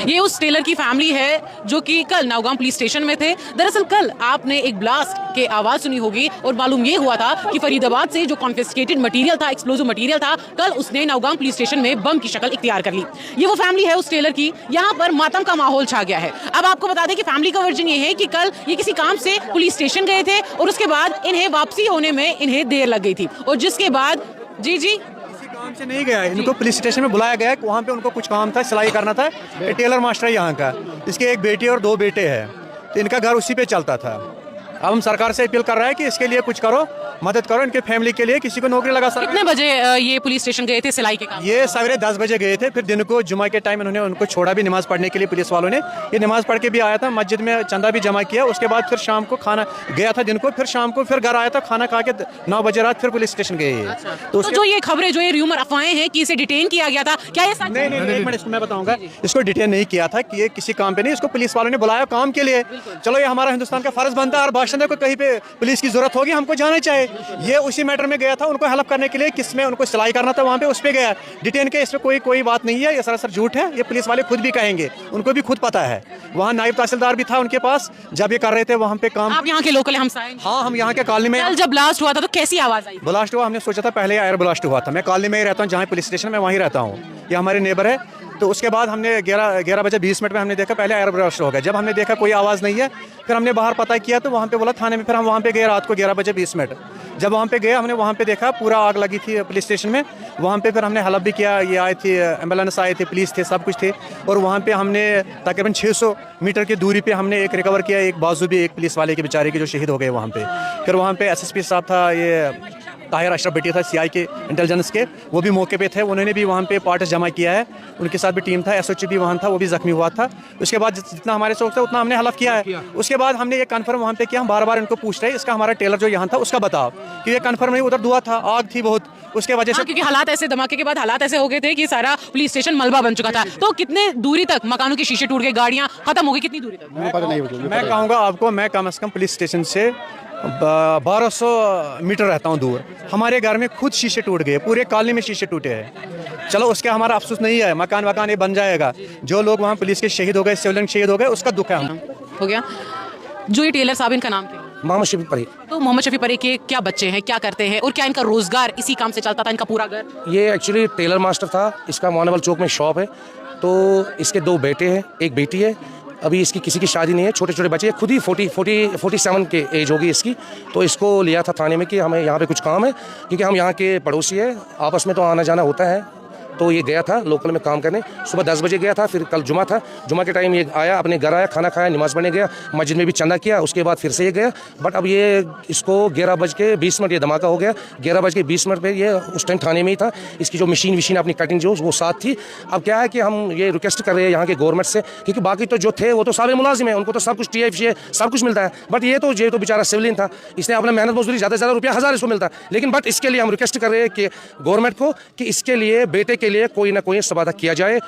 ये उस टेलर की फैमिली है जो कि कल नौगांव पुलिस स्टेशन में थे। दरअसल कल आपने एक ब्लास्ट के आवाज सुनी होगी और मालूम ये हुआ था कि फरीदाबाद से जो कॉन्फिस्केटेड मटेरियल था, एक्सप्लोजिव मटेरियल था, कल उसने नौगांव पुलिस स्टेशन में बम की शक्ल इख्तियार कर ली। ये वो फैमिली है उस टेलर की। यहाँ पर मातम का माहौल छा गया है। अब आपको बता दें कि फैमिली का वर्जन ये है कि कल ये किसी काम से पुलिस स्टेशन गए थे और उसके बाद इन्हें वापसी होने में इन्हें देर लग गई थी और जिसके बाद जी काम से नहीं गया, इनको पुलिस स्टेशन में बुलाया गया। वहाँ पे उनको कुछ काम था, सिलाई करना था। ये टेलर मास्टर है यहाँ का, इसके एक बेटी और 2 बेटे हैं, तो इनका घर उसी पे चलता था। अब हम सरकार से अपील कर रहे हैं कि इसके लिए कुछ करो, मदद करो, इनके फैमिली के लिए किसी को नौकरी लगा सकते। कितने बजे ये पुलिस स्टेशन गए थे सिलाई के काम? ये सवेरे 10 बजे गए थे। फिर दिन को जुमा के टाइम इन्होंने उनको छोड़ा भी नमाज पढ़ने के लिए, पुलिस वालों ने। ये नमाज पढ़ के भी आया था, मस्जिद में चंदा भी जमा किया। उसके बाद फिर शाम को खाना गया था दिन को, फिर शाम को फिर घर आया था, खाना खा के 9 बजे रात फिर पुलिस स्टेशन गए। तो जो ये खबरें, जो ये र्यूमर, अफवाहें हैं कि इसे डिटेन किया गया था, क्या ये सच? नहीं, एक मिनट मैं बताऊंगा। इसको डिटेन नहीं किया था कि ये किसी काम पे नहीं, इसको पुलिस वालों ने बुलाया काम के लिए। चलो, ये हमारा हिंदुस्तान का फर्ज बनता है और बाशिंदे को कहीं पे पुलिस की जरूरत होगी हमको जाना चाहिए। ये उसी मैटर में गया था, उनको हेल्प करने के लिए, किसमें उनको सिलाई करना था वहाँ पे, उस पे गया। डिटेन के इसमें कोई बात नहीं है, ये सरासर झूठ है। ये पुलिस वाले खुद भी कहेंगे, उनको भी खुद पता है। वहाँ नायब तहसीलदार भी था उनके पास जब ये कर रहे थे वहाँ पे काम। आप यहाँ के लोकल हमसाए? हाँ, हम यहाँ के कॉलोनी में। कल जब ब्लास्ट हुआ था तो कैसी आवाज आई? ब्लास्ट हुआ, हमने सोचा था पहले एयर ब्लास्ट हुआ था। मैं कॉलोनी में ही रहता हूँ, जहाँ पुलिस स्टेशन में वहीं रहता हूँ। ये हमारे नेबर है। तो उसके बाद हमने 11 बजे 20 मिनट में हमने देखा पहले एयर ब्लास्ट हो गया। जब हमने देखा कोई आवाज़ नहीं है, फिर हमने बाहर पता किया तो वहाँ पे बोला थाने में। फिर हम वहाँ पे गए रात को 11 बजे 20 मिनट। जब वहाँ पे गए, हमने वहाँ पे देखा पूरा आग लगी थी पुलिस स्टेशन में। वहाँ पे फिर हमने हेल्प भी किया, ये आए थे, एम्बुलेंस आए थे, पुलिस थे, सब कुछ थे। और वहाँ पे हमने तकरीबन 600 मीटर की दूरी पे हमने एक रिकवर किया, एक बाजू भी एक पुलिस वाले के बेचारे के जो शहीद हो गए वहाँ पे। फिर वहाँ पे SSP साहब था, ये ताहिर अशरफ बेटी था CI के इंटेलिजेंस के, वो भी मौके पे थे। उन्होंने भी वहाँ पे पार्ट्स जमा किया है, उनके साथ भी टीम था। SOC भी वहाँ था, वो भी जख्मी हुआ था। उसके बाद जितना हमारे से होता है उतना हमने हेल्प किया है। उसके बाद हमने ये कन्फर्म वहाँ पे किया, हम बार बार इनको पूछ रहे हैं इसका हमारा टेलर जो यहाँ था उसका बताओ कि ये कन्फर्म नहीं, उधर धुआं था, आग थी बहुत, उसके वजह से। क्योंकि हालात ऐसे, धमाके के बाद हालात ऐसे हो गए थे कि सारा पुलिस स्टेशन मलबा बन चुका था। तो कितने दूरी तक मकानों के शीशे टूट गए, गाड़ियाँ खत्म हो गई, कितनी दूरी तक? मैं कहूँगा आपको, मैं कम से कम पुलिस स्टेशन से 1200 मीटर रहता हूँ दूर। हमारे घर में खुद शीशे टूट गए, पूरे कॉलोनी में शीशे टूटे हैं। चलो, उसके हमारा अफसोस नहीं है, मकान ये बन जाएगा। जो लोग वहाँ पुलिस के शहीद हो गए, सिविलियन शहीद हो गए, उसका दुख है। हम हो गया। जो ये टेलर साहब, इनका नाम क्या है? मोहम्मद शफी परी। तो मोहम्मद शफी परी के क्या बच्चे हैं, क्या करते हैं और क्या इनका रोजगार इसी काम से चलता था, इनका पूरा घर? ये एक्चुअली टेलर मास्टर था, इसका मोहनवाल चौक में शॉप है। तो इसके 2 बेटे हैं, एक बेटी है। अभी इसकी किसी की शादी नहीं है, छोटे छोटे बच्चे, खुद ही 47 के एज होगी इसकी। तो इसको लिया था थाने में कि हमें यहाँ पे कुछ काम है, क्योंकि हम यहाँ के पड़ोसी है, आपस में तो आना जाना होता है। तो ये गया था लोकल में काम करने, सुबह 10 बजे गया था। फिर कल जुमा था, जुमा के टाइम ये आया, अपने घर आया, खाना खाया, नमाज पढ़ने गया, मस्जिद में भी चंदा किया। उसके बाद फिर से ये गया। बट अब ये इसको 11:20 ये धमाका हो गया। 11:20 पे ये उस टाइम थाने में ही था। इसकी जो मशीन अपनी कटिंग जो वो साथ थी। अब क्या है कि हम ये रिक्वेस्ट कर रहे हैं यहाँ के गवर्नमेंट से, क्योंकि बाकी तो जो थे वो तो सारे मुलाजिम हैं, उनको तो सब कुछ TF सब कुछ मिलता है। बट ये तो बेचारा सिविलियन था, इसने अपना मेहनत मजदूरी ज़्यादा से ज़्यादा रुपया 1000 इसको मिलता है। लेकिन बट इसके लिए हम रिक्वेस्ट कर रहे हैं कि गवर्नमेंट को कि इसके लिए बेटे के लिए कोई ना कोई सवादा किया जाए।